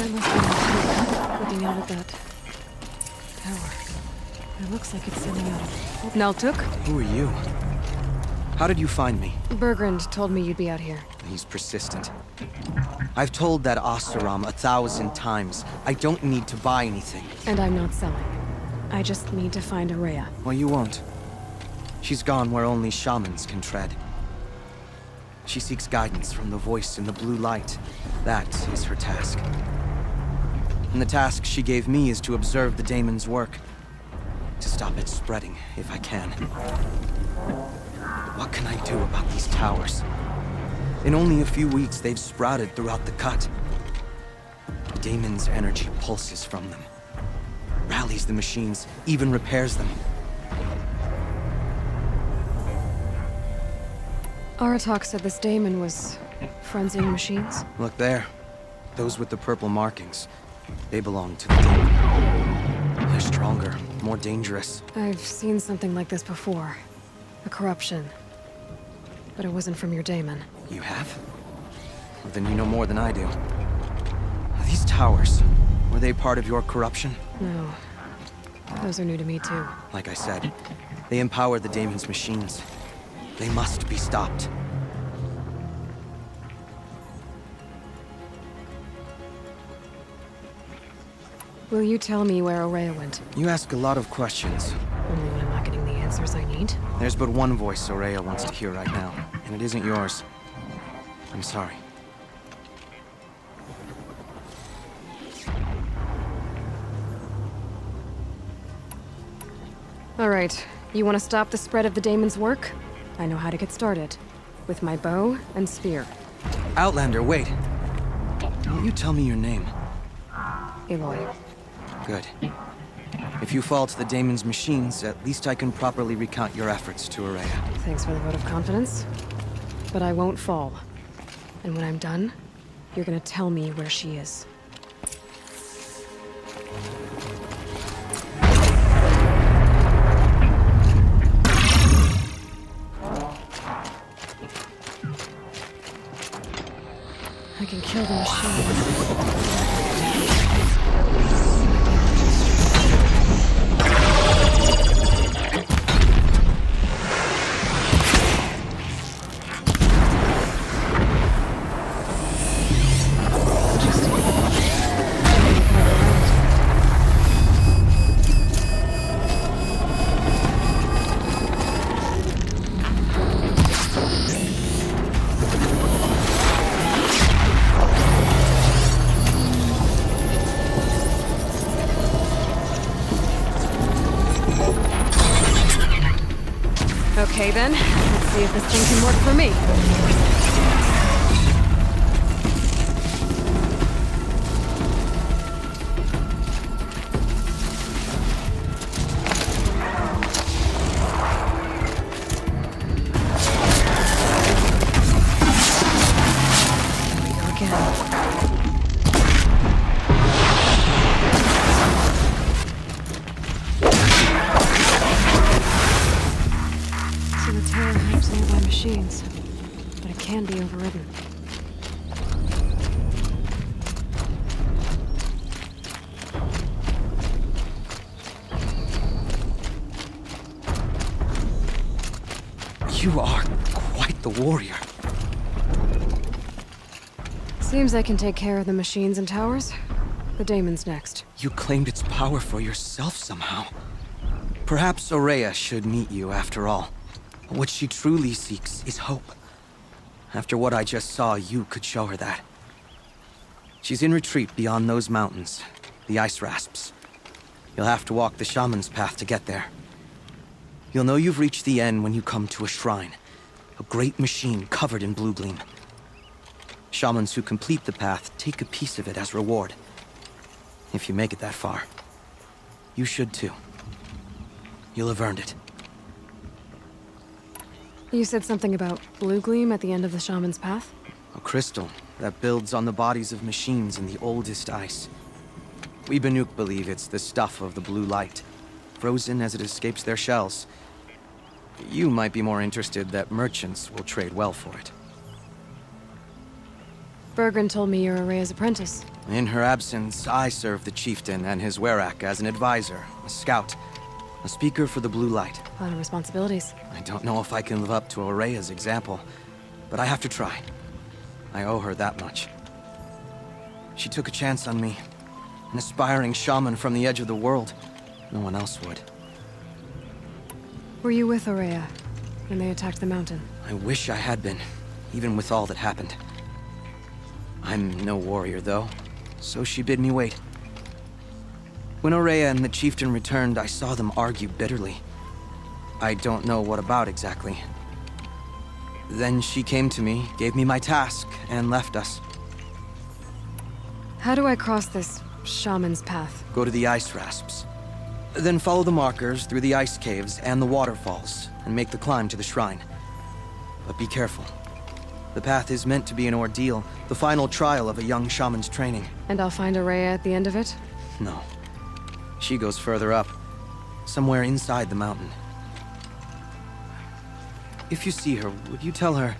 That must be my looking out at that tower. It looks like it's sending out a... Naltuk? Who are you? How did you find me? Bergrand told me you'd be out here. He's persistent. I've told that Oseram 1,000 times. I don't need to buy anything. And I'm not selling. I just need to find Araya. Well, you won't. She's gone where only shamans can tread. She seeks guidance from the voice in the blue light. That is her task. And the task she gave me is to observe the daemon's work. To stop it spreading, if I can. What can I do about these towers? In only a few weeks, they've sprouted throughout the cut. The daemon's energy pulses from them. Rallies the machines, even repairs them. Aratak said this daemon was frenzying machines. Look there. Those with the purple markings. They belong to the daemon. They're stronger, more dangerous. I've seen something like this before. A corruption. But it wasn't from your daemon. You have? Well, then you know more than I do. These towers, were they part of your corruption? No. Those are new to me, too. Like I said, they empower the daemon's machines. They must be stopped. Will you tell me where Araya went? You ask a lot of questions. Only when I'm not getting the answers I need. There's but one voice Araya wants to hear right now, and it isn't yours. I'm sorry. All right. You want to stop the spread of the daemon's work? I know how to get started. With my bow and spear. Outlander, wait. Will you tell me your name? Aloy. Good. If you fall to the daemon's machines, at least I can properly recount your efforts to Araya. Thanks for the vote of confidence. But I won't fall. And when I'm done, you're gonna tell me where she is. I can kill the machine. Okay then, let's see if this thing can work for me. Machines, but it can be overridden. You are quite the warrior. Seems I can take care of the machines and towers. The daemon's next. You claimed its power for yourself somehow. Perhaps Araya should meet you after all. What she truly seeks is hope. After what I just saw, you could show her that. She's in retreat beyond those mountains, the ice rasps. You'll have to walk the shaman's path to get there. You'll know you've reached the end when you come to a shrine, a great machine covered in blue gleam. Shamans who complete the path take a piece of it as reward. If you make it that far, you should too. You'll have earned it. You said something about blue gleam at the end of the shaman's path? A crystal that builds on the bodies of machines in the oldest ice. We Banuk believe it's the stuff of the blue light, frozen as it escapes their shells. You might be more interested that merchants will trade well for it. Bergren told me you're Araya's apprentice. In her absence, I serve the chieftain and his werak as an advisor, a scout, a speaker for the blue light. A lot of responsibilities. I don't know if I can live up to Araya's example, but I have to try. I owe her that much. She took a chance on me. An aspiring shaman from the edge of the world. No one else would. Were you with Araya when they attacked the mountain? I wish I had been, even with all that happened. I'm no warrior, though, so she bid me wait. When Araya and the chieftain returned, I saw them argue bitterly. I don't know what about exactly. Then she came to me, gave me my task, and left us. How do I cross this shaman's path? Go to the ice rasps. Then follow the markers through the ice caves and the waterfalls, and make the climb to the shrine. But be careful. The path is meant to be an ordeal, the final trial of a young shaman's training. And I'll find Araya at the end of it? No. She goes further up, somewhere inside the mountain. If you see her, would you tell her...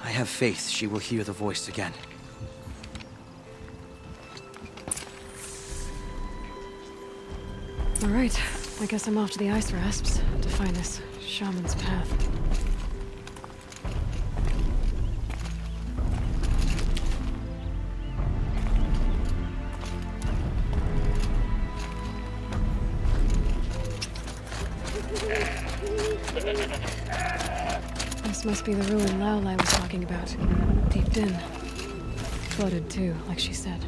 I have faith she will hear the voice again. All right, I guess I'm off to the ice rasps to find this shaman's path. This must be the ruin Laolai was talking about. Deep in. Flooded too, like she said.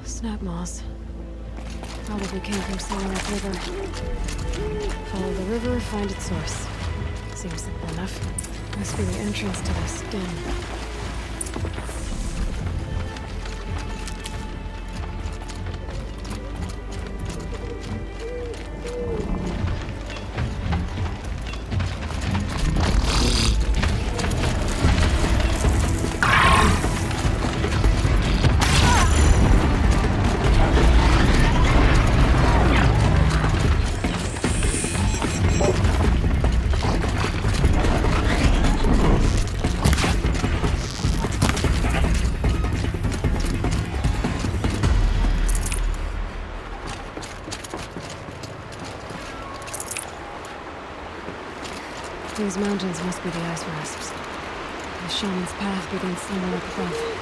Snap moss. Probably came from somewhere upriver. Follow the river, find its source. Seems simple enough. Must be the entrance to this den. These mountains must be the ice rasps. The shaman's path begins somewhere up above.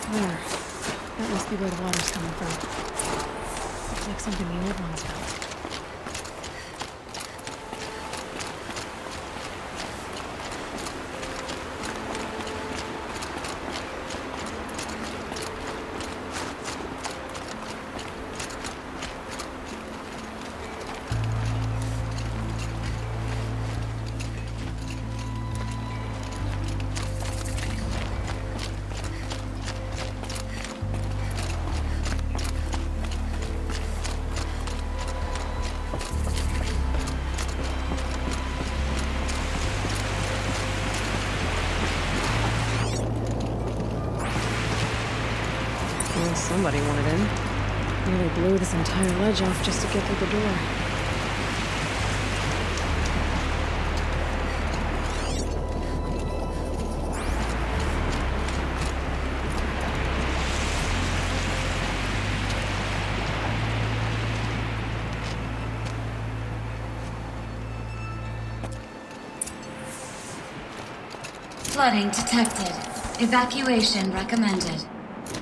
There. That must be where the water's coming from. Looks like something the old ones built. Well, somebody wanted in. Nearly blew this entire ledge off just to get through the door. flooding detected. Evacuation recommended.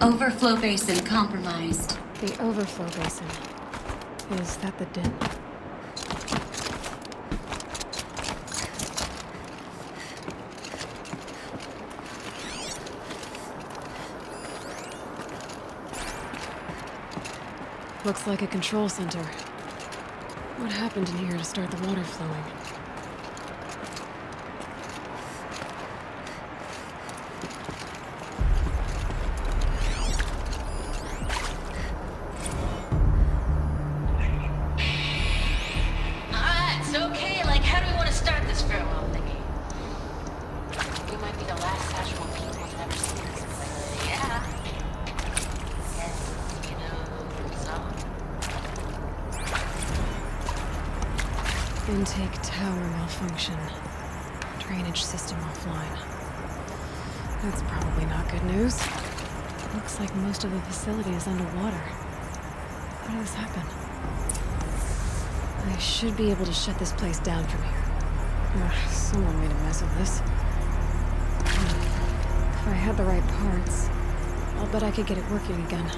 Overflow basin compromised. The overflow basin. Is that the den? Looks like a control center. What happened in here to start the water flowing? Alright, so okay, like how do we want to start this farewell thingy? We might be the last casual people to ever see this, but yeah. Yes, you know, some. Intake tower malfunction. Drainage system offline. That's probably not good news. Looks like most of the facility is underwater. How did this happen? I should be able to shut this place down from here. Ugh, someone made a mess of this. If I had the right parts, I'll bet I could get it working again.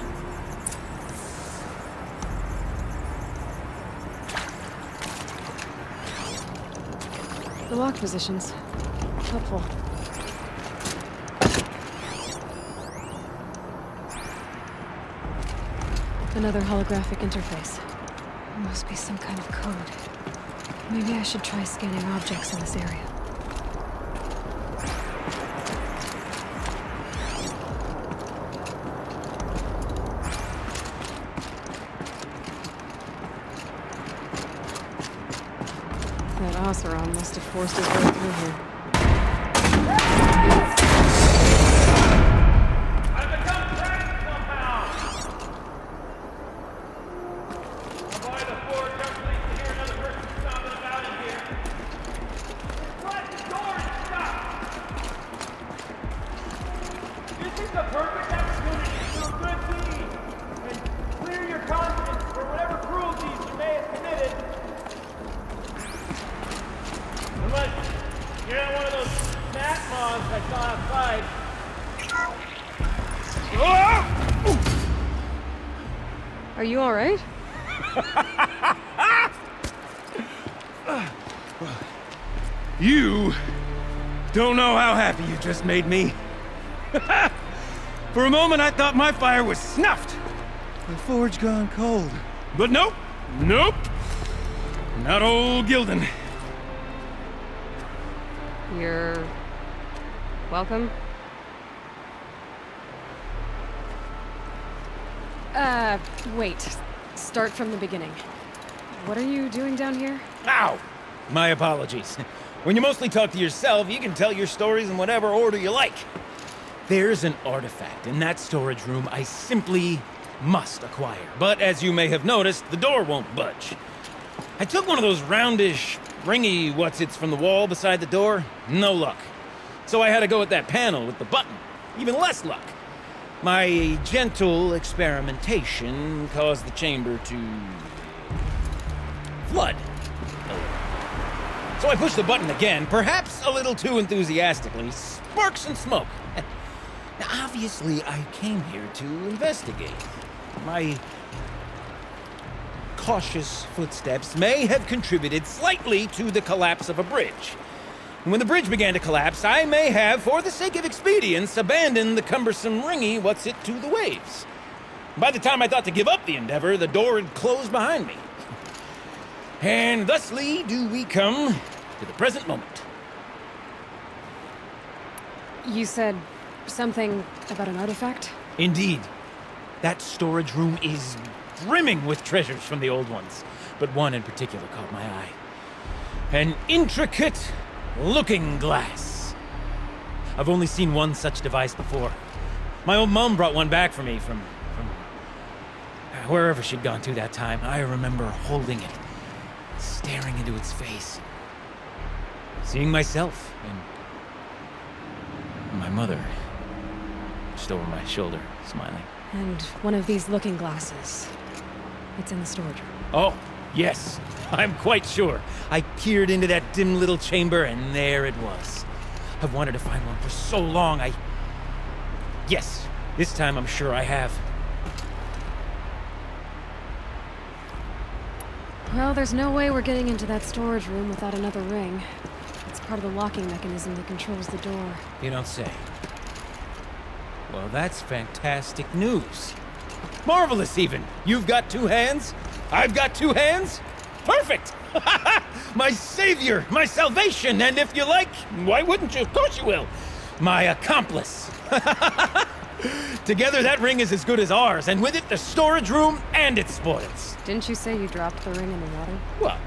The lock positions. Helpful. Another holographic interface. Must be some kind of code. Maybe I should try scanning objects in this area. That Oseram must have forced his way through here. I've become trapped somehow! I'll buy the floor just please to hear another person stomping about in here. What? The door is stuck! This is the perfect opportunity to do a good deed and clear your conscience for whatever cruelties you may have committed. Unless you're not one of those snap moths I saw outside. Are you alright? You don't know how happy you just made me. For a moment, I thought my fire was snuffed. The forge gone cold. But nope, nope. Not old Gildan. You're... welcome? Wait. Start from the beginning. What are you doing down here? Ow! My apologies. When you mostly talk to yourself, you can tell your stories in whatever order you like. There's an artifact in that storage room I simply must acquire. But as you may have noticed, the door won't budge. I took one of those roundish, ringy what's-its from the wall beside the door. No luck. So I had to go with that panel with the button. Even less luck. My gentle experimentation caused the chamber to... flood. So I pushed the button again, perhaps a little too enthusiastically. Sparks and smoke. Now, obviously, I came here to investigate. My cautious footsteps may have contributed slightly to the collapse of a bridge. And when the bridge began to collapse, I may have, for the sake of expedience, abandoned the cumbersome ringy what's-it to the waves. By the time I thought to give up the endeavor, the door had closed behind me. And thusly do we come to the present moment. You said something about an artifact? Indeed. That storage room is brimming with treasures from the old ones, but one in particular caught my eye. An intricate looking glass. I've only seen one such device before. My old mom brought one back for me from wherever she'd gone to that time. I remember holding it, staring into its face, seeing myself and my mother just over my shoulder, smiling. And one of these looking glasses. It's in the storage room. Oh, yes. I'm quite sure. I peered into that dim little chamber, and there it was. I've wanted to find one for so long. Yes, this time I'm sure I have. Well, there's no way we're getting into that storage room without another ring. It's part of the locking mechanism that controls the door. You don't say. Well, that's fantastic news. Marvelous, even. You've got two hands. I've got two hands. Perfect! My savior, my salvation, and if you like, why wouldn't you? Of course you will. My accomplice. Together, that ring is as good as ours, and with it, the storage room and its spoils. Didn't you say you dropped the ring in the water? Well,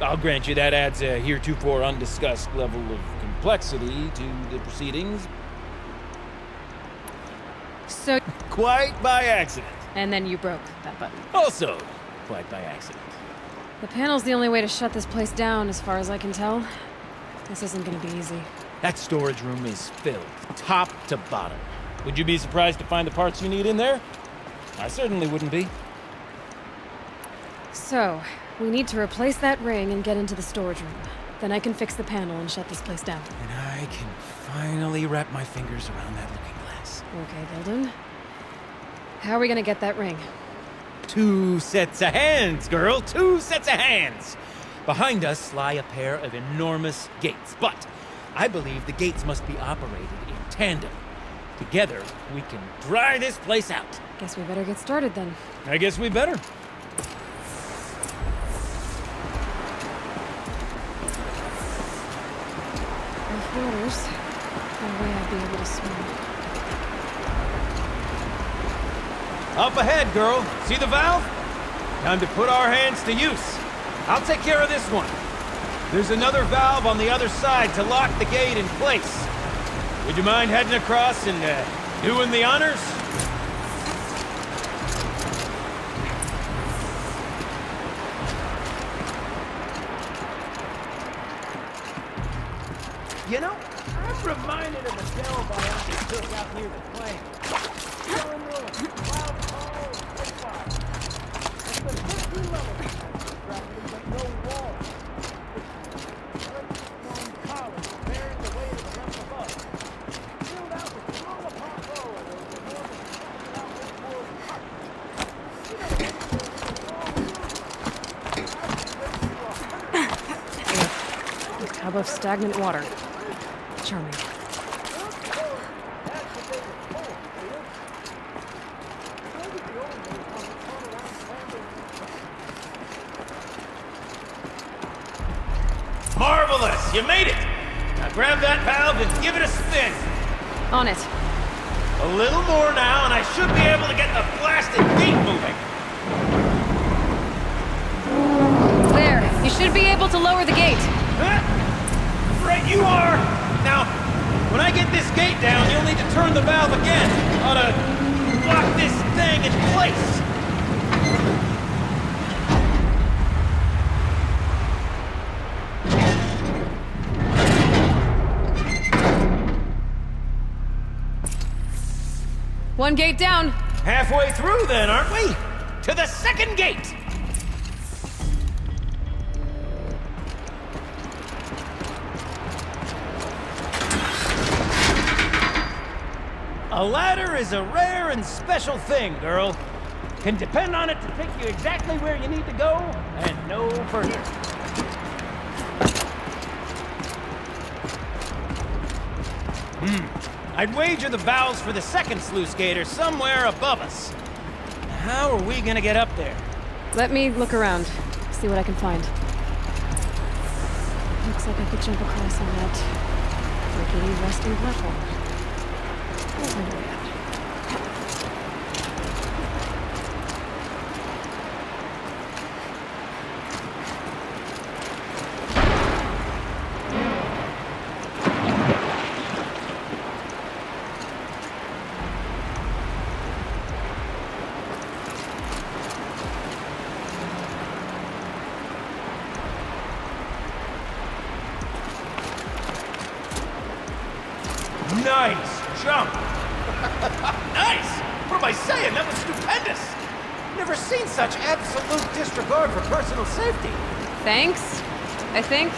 I'll grant you that adds a heretofore undiscussed level of complexity to the proceedings. So... Quite by accident. And then you broke that button. Also, quite by accident. The panel's the only way to shut this place down, as far as I can tell. This isn't gonna be easy. That storage room is filled, top to bottom. Would you be surprised to find the parts you need in there? I certainly wouldn't be. So, we need to replace that ring and get into the storage room. Then I can fix the panel and shut this place down. And I can finally wrap my fingers around that looking glass. Okay, Vilden. How are we gonna get that ring? 2 sets of hands, girl. 2 sets of hands. Behind us lie a pair of enormous gates, but I believe the gates must be operated in tandem. Together, we can dry this place out. Guess we better get started then. I guess we better. Rough waters. No way I'd be able to swim. Up ahead, girl. See the valve? Time to put our hands to use. I'll take care of this one. There's another valve on the other side to lock the gate in place. Would you mind heading across and doing the honors? You know, I'm reminded of the delve I undertook out near the plane. Tub of stagnant water. Charming. Marvelous! You made it! Now grab that valve and give it a spin. On it. A little more now, and I should be able to get the blasted gate moving. There. You should be able to lower the gate. Huh? Right you are! Now, when I get this gate down, you'll need to turn the valve again. Ought to lock this thing in place. One gate down. Halfway through then, aren't we? To the second gate! A ladder is a rare and special thing, girl. Can depend on it to take you exactly where you need to go, and no further. I'd wager the valves for the second sluice gate are somewhere above us. How are we gonna get up there? Let me look around. See what I can find. Looks like I could jump across on that rickety resting platform. We'll find a way out. Nice jump! Nice! What am I saying? That was stupendous! Never seen such absolute disregard for personal safety. Thanks, I think.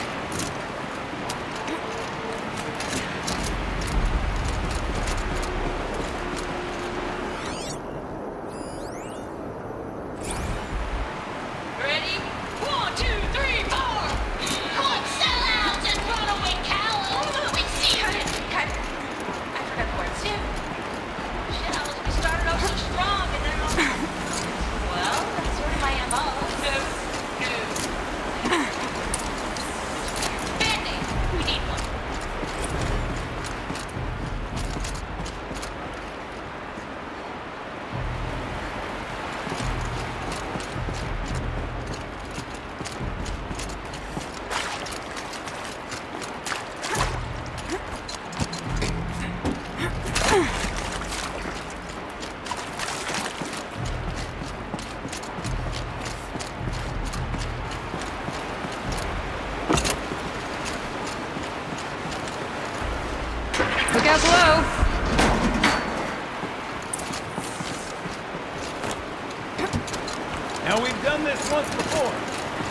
Now, we've done this once before.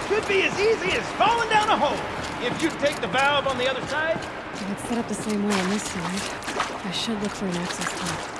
Should be as easy as falling down a hole. If you take the valve on the other side. If it's set up the same way on this side, I should look for an access point.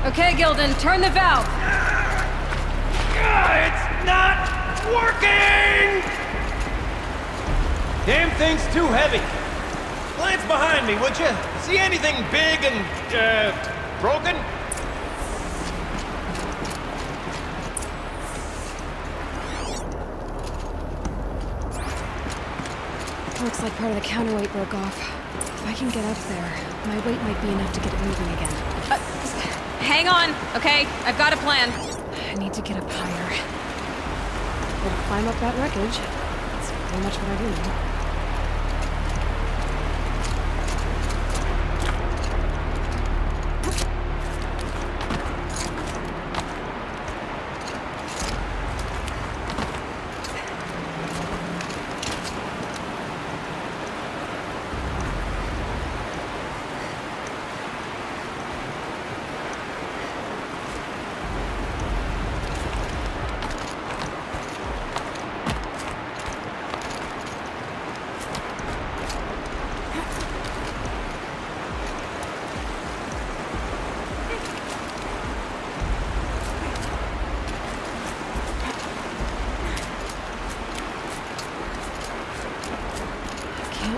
Okay, Gilden, turn the valve. It's not working! Damn thing's too heavy. Glance behind me, would you? See anything big and, broken? Looks like part of the counterweight broke off. If I can get up there, my weight might be enough to get it moving again. Hang on, okay? I've got a plan. I need to get up higher. Or climb up that wreckage. That's pretty much what I do now.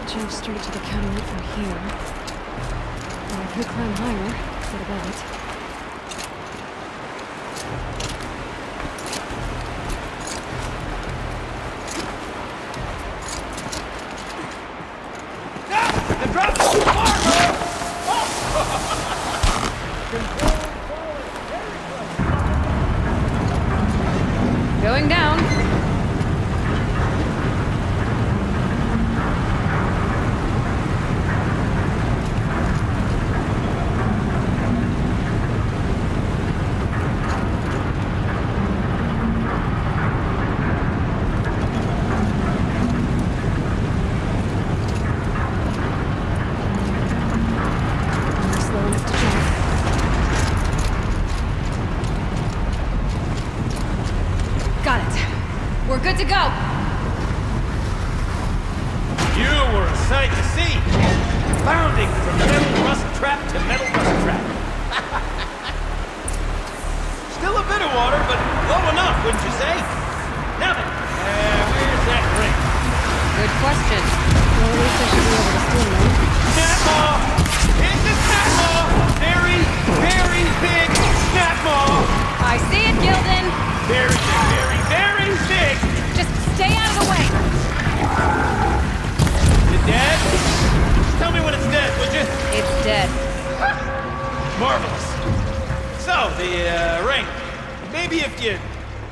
Jump straight to the counterweight from here. Or I could climb higher, get above it. The drop's too far, bro! Going down. We're good to go. You were a sight to see. Bounding from metal rust trap to metal rust trap. Still a bit of water, but low enough, wouldn't you say? Now then, where's that ring? Good question. Well, at least I should be able to steal one. Snap maw! It's a snap maw! Very, very big snap maw! I see it, Gilden. Very, very, very big! Just stay out of the way. You dead? Tell me when it's dead, would you? It's dead. Marvelous. So, the ring. Maybe if you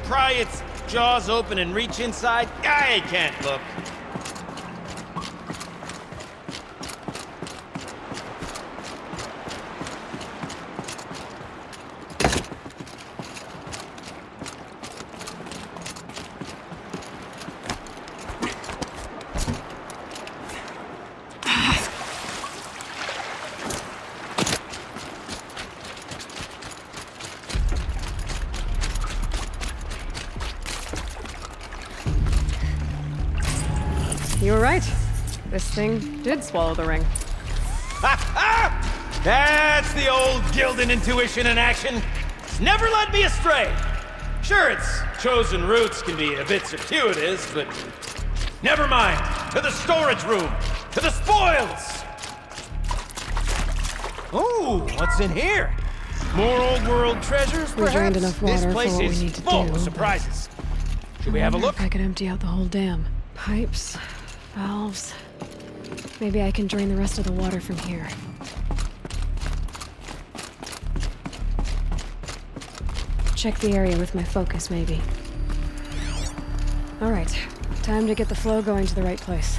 pry its jaws open and reach inside, I can't look. You were right. This thing did swallow the ring. Ha ha! That's the old Gildan intuition in action. It's never led me astray. Sure, its chosen routes can be a bit circuitous, but never mind. To the storage room. To the spoils. Ooh, what's in here? More old world treasures, We perhaps? drained enough water This for place what we is need to full do, of surprises. Should we have a look? If I could empty out the whole dam. Pipes, valves. Maybe I can drain the rest of the water from here. Check the area with my focus, maybe. All right, time to get the flow going to the right place.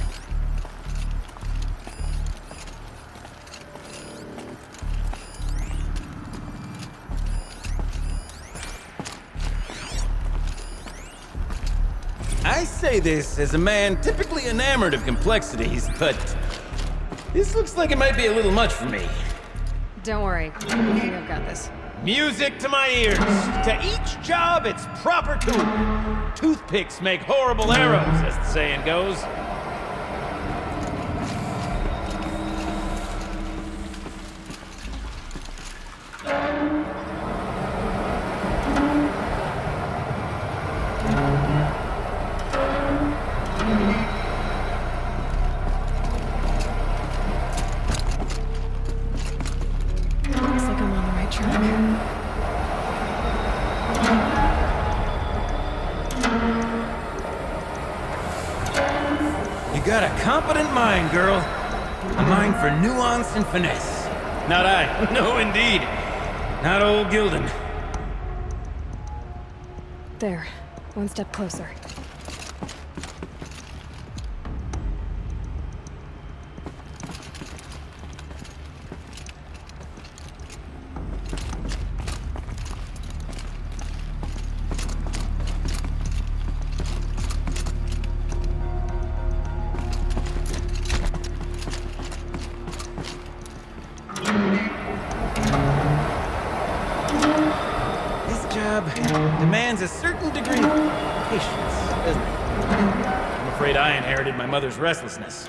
I say this as a man typically enamored of complexities, but this looks like it might be a little much for me. Don't worry, I think I've got this. Music to my ears. To each job, its proper tool. Toothpicks make horrible arrows, as the saying goes. Looks like I'm on the right track. You got a competent mind, girl. A mind for nuance and finesse. Not I. No, indeed. Not old Gildan. There, one step closer. This job demands a certain degree of patience, doesn't it? I'm afraid I inherited my mother's restlessness.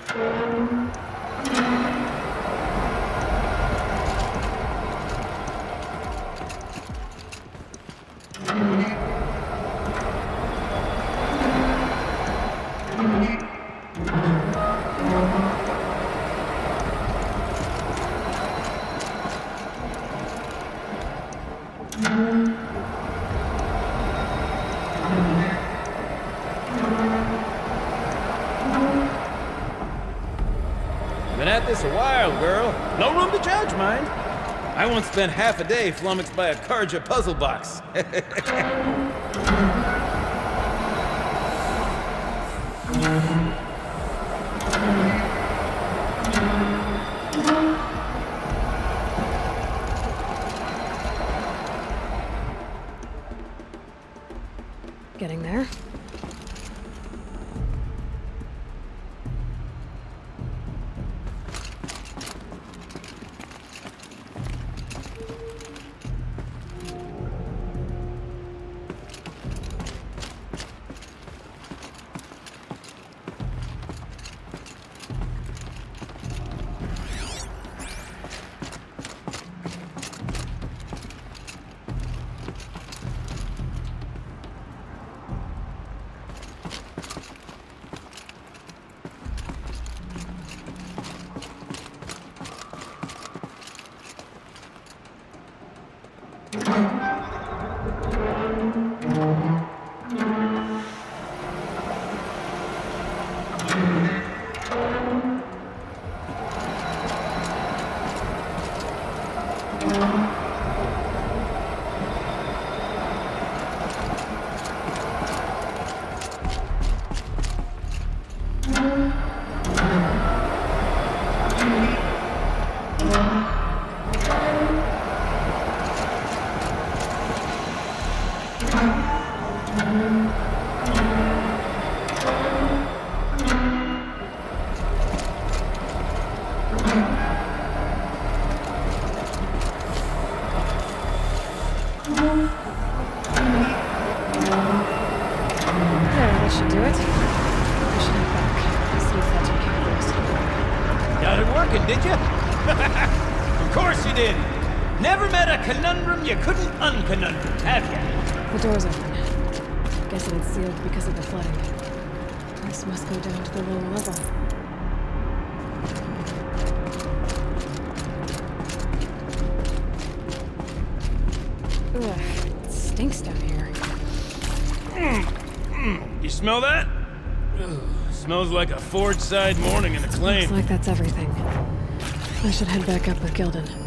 Been at this a while, girl. No room to judge, mind. I once spent half a day flummoxed by a Karja puzzle box. Getting there. There, that should do it. I should head back. See if that took care of the rest of the work. Got it working, did you? Of course you did. Never met a conundrum you couldn't unconundrum, have you? The door's open. Guess it had sealed because of the flooding. This must go down to the lower level. Ugh, it stinks down here. You smell that? Ugh, smells like a forge-side morning in a claim. Looks like that's everything. I should head back up with Gildan.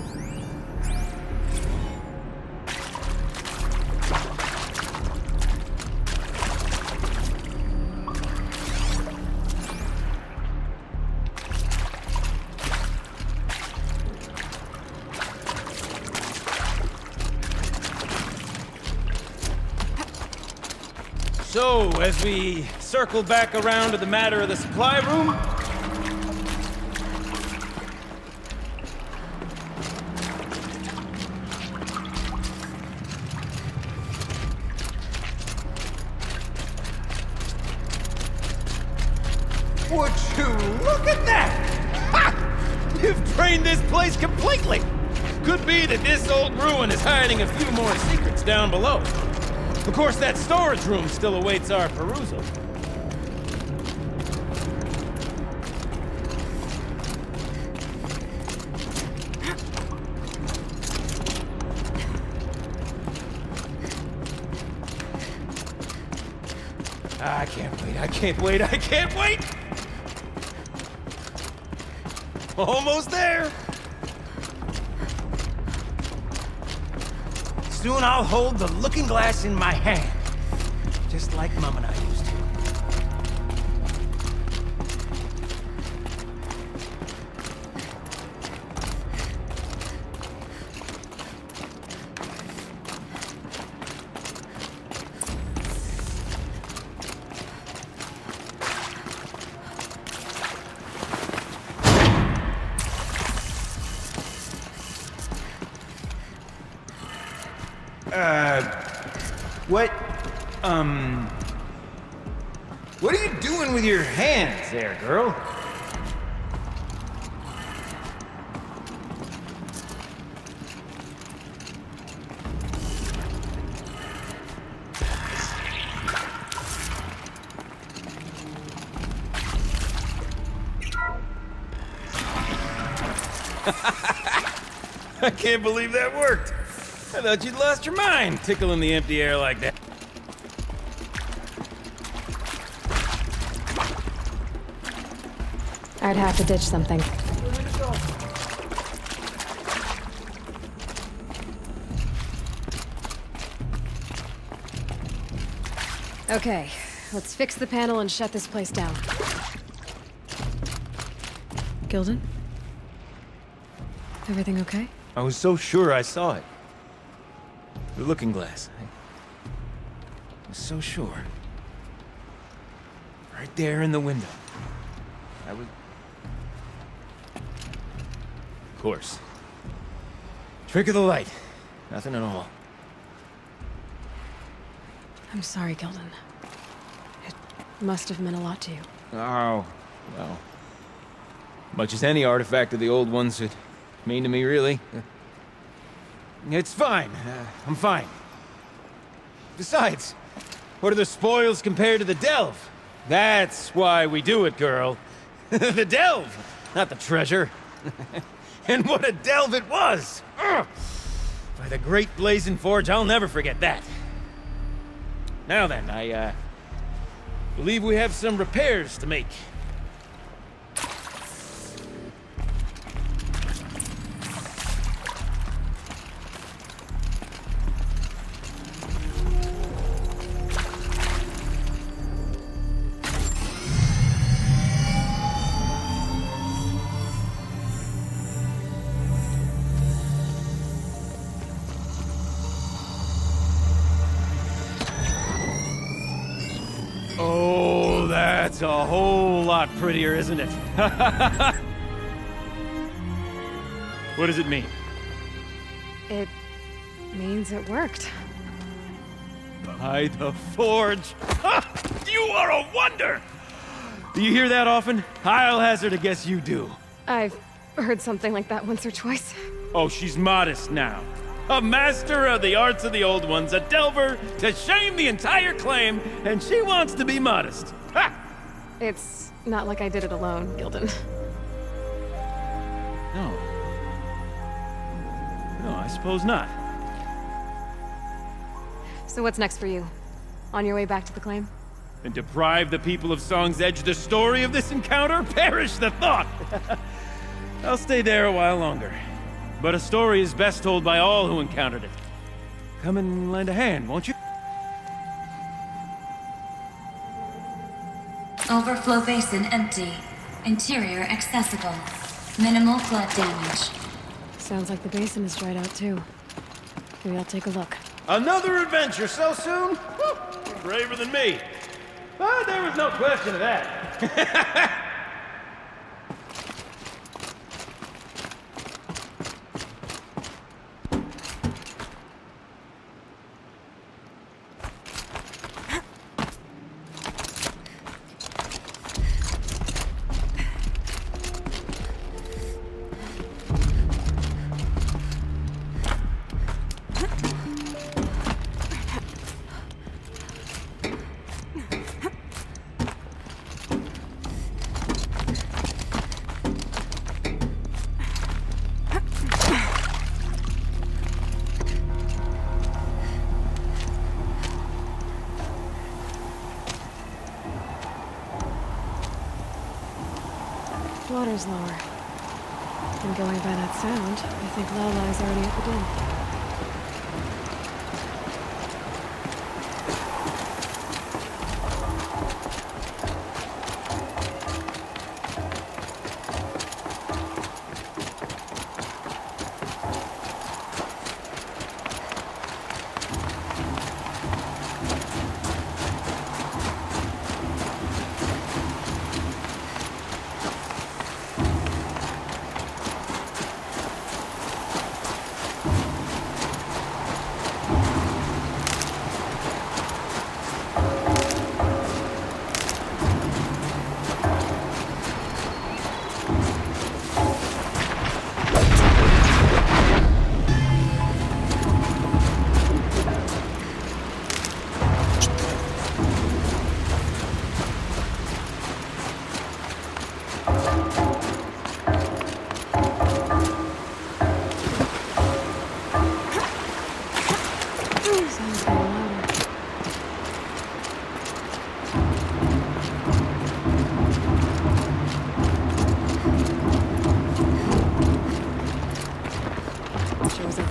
So, as we circle back around to the matter of the supply room... Would you look at that? Ha! You've drained this place completely! Could be that this old ruin is hiding a few more secrets down below. Of course, that storage room still awaits our perusal. I can't wait, I can't wait, I can't wait! Almost there! Soon I'll hold the looking glass in my hand, just like Mom and I used to. What are you doing with your hands there, girl? I can't believe that worked. I thought you'd lost your mind, tickling the empty air like that. I'd have to ditch something. Okay, let's fix the panel and shut this place down. Gildan? Everything okay? I was so sure I saw it. The looking glass. I was so sure. Right there in the window. I was... Of course. Trick of the light. Nothing at all. I'm sorry, Gildan. It must have meant a lot to you. Oh, well. Much as any artifact of the old ones would mean to me, really. It's fine. I'm fine. Besides, what are the spoils compared to the delve? That's why we do it, girl. The delve, not the treasure. And what a delve it was! Ugh. By the great blazing forge, I'll never forget that. Now then, I believe we have some repairs to make. Oh, that's a whole lot prettier, isn't it? What does it mean? It means it worked. By the forge! Ha! You are a wonder! Do you hear that often? I'll hazard a guess you do. I've heard something like that once or twice. Oh, she's modest now. A master of the arts of the old ones, a delver to shame the entire claim, and she wants to be modest. Ha! It's not like I did it alone, Gildan. No. No, I suppose not. So what's next for you? On your way back to the claim? And deprive the people of Song's Edge the story of this encounter? Perish the thought! I'll stay there a while longer. But a story is best told by all who encountered it. Come and lend a hand, won't you? Overflow basin empty. Interior accessible. Minimal flood damage. Sounds like the basin is dried out too. Maybe I'll take a look. Another adventure so soon? Whew, you're braver than me. But there was no question of that. Water's lower. And going by that sound, I think Aloy's already at the den.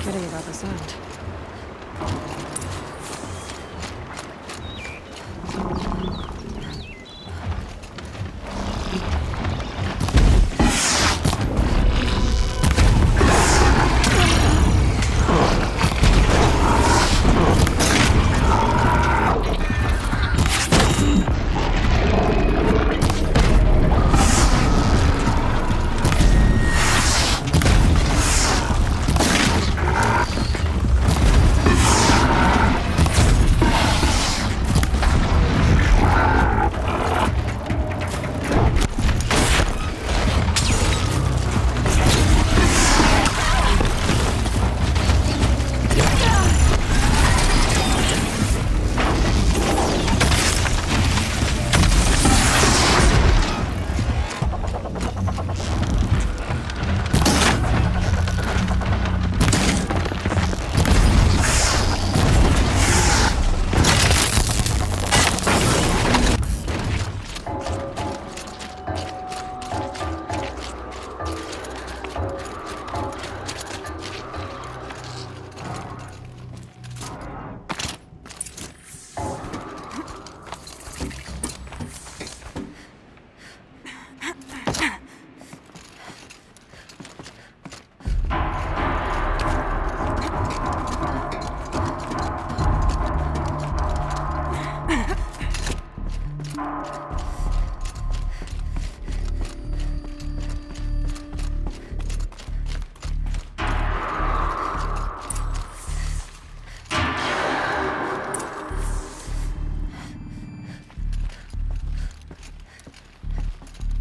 About the sound.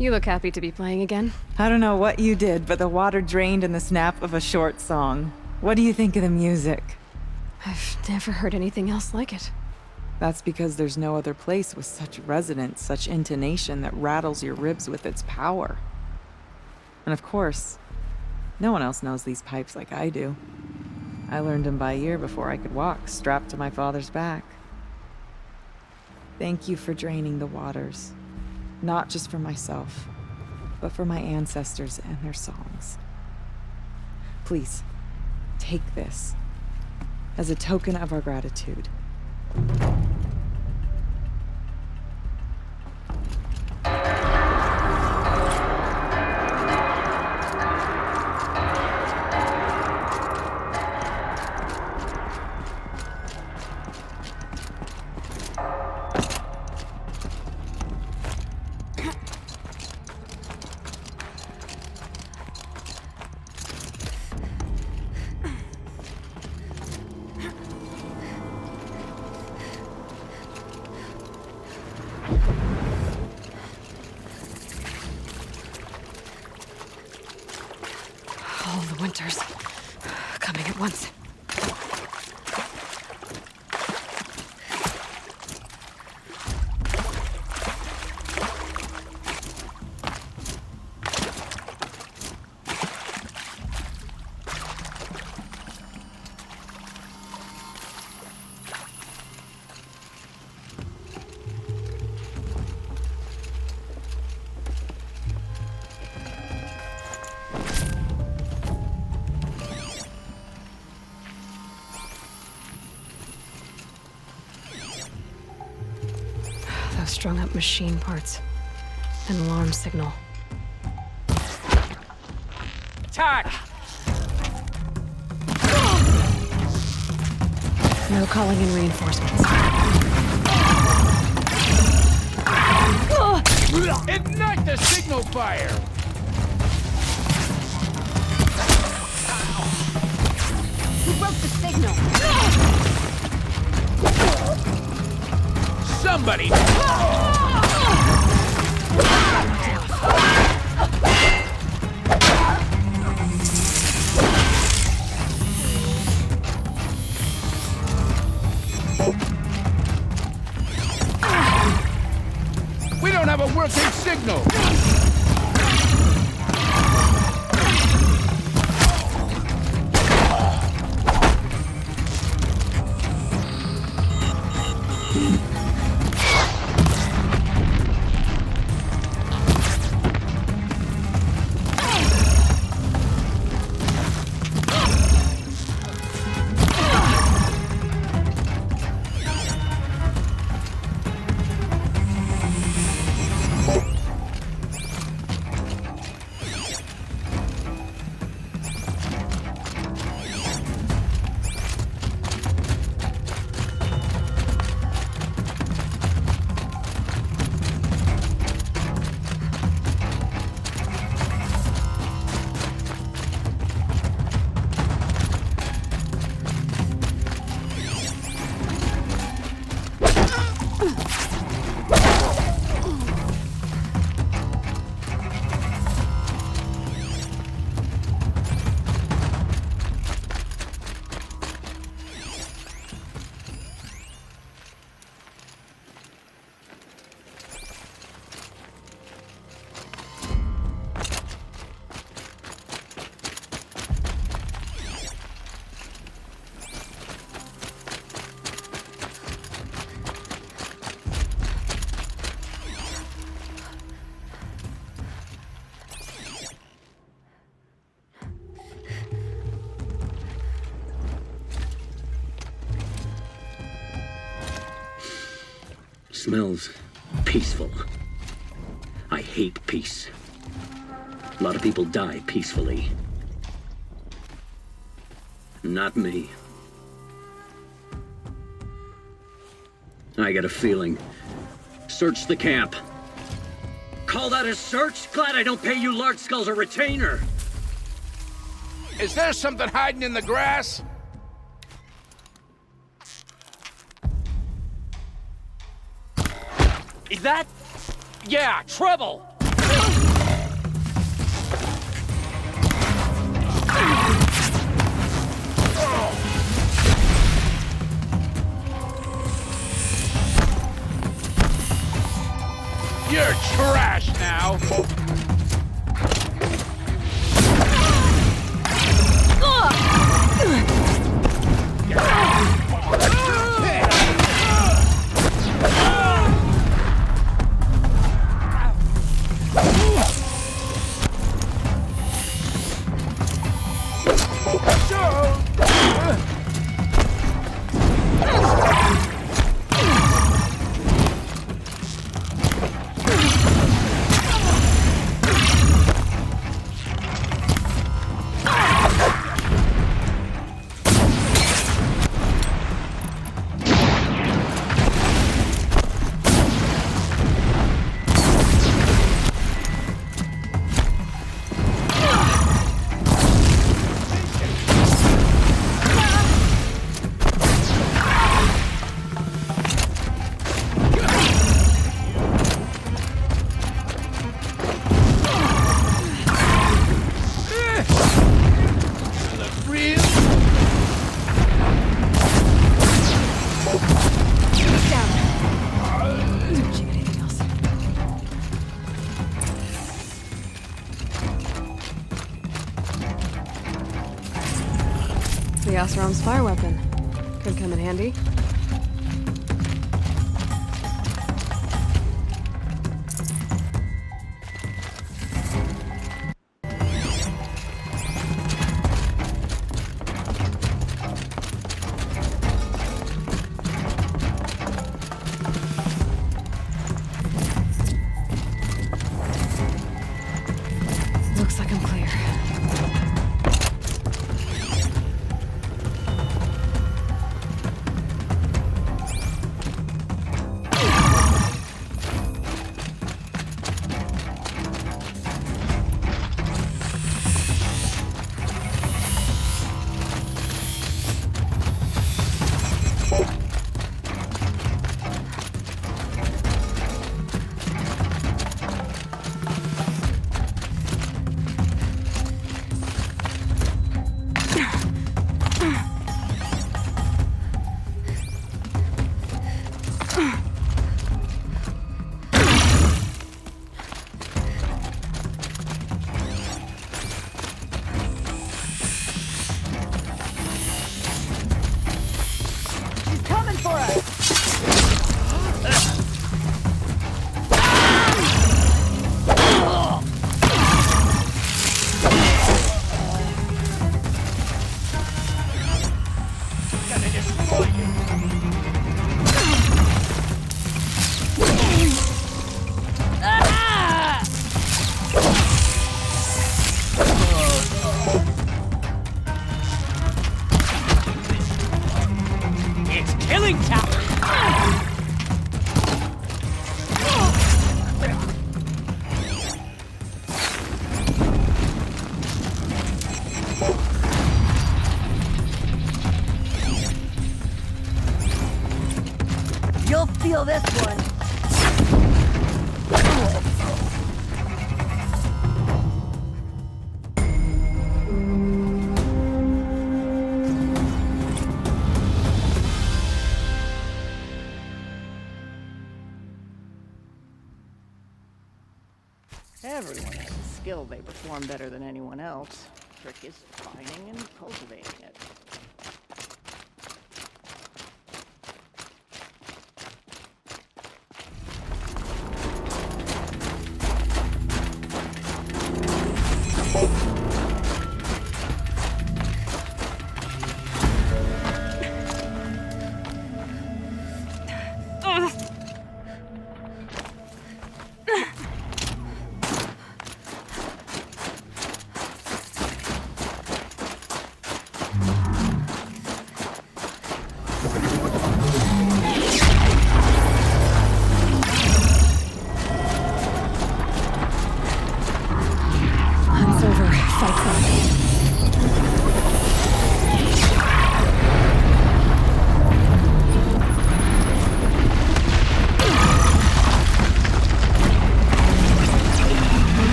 You look happy to be playing again. I don't know what you did, but the water drained in the snap of a short song. What do you think of the music? I've never heard anything else like it. That's because there's no other place with such resonance, such intonation that rattles your ribs with its power. And of course, no one else knows these pipes like I do. I learned them by ear before I could walk, strapped to my father's back. Thank you for draining the waters. Not just for myself, but for my ancestors and their songs. Please, take this as a token of our gratitude. All the winters coming at once. Strung up machine parts. An alarm signal. Attack! No calling in reinforcements. Ignite the signal fire! Who broke the signal? Somebody! We don't have a working signal! Smells peaceful. I hate peace. A lot of people die peacefully. Not me. I got a feeling. Search the camp. Call that a search? Glad I don't pay you large skulls a retainer. Is there something hiding in the grass? Is that? Yeah, trouble! You're trash now! fire weapon. Could come in handy. Looks like I'm clear. You'll feel this one. Everyone has a skill they perform better than anyone else. Trick is finding and cultivating it. Ugh.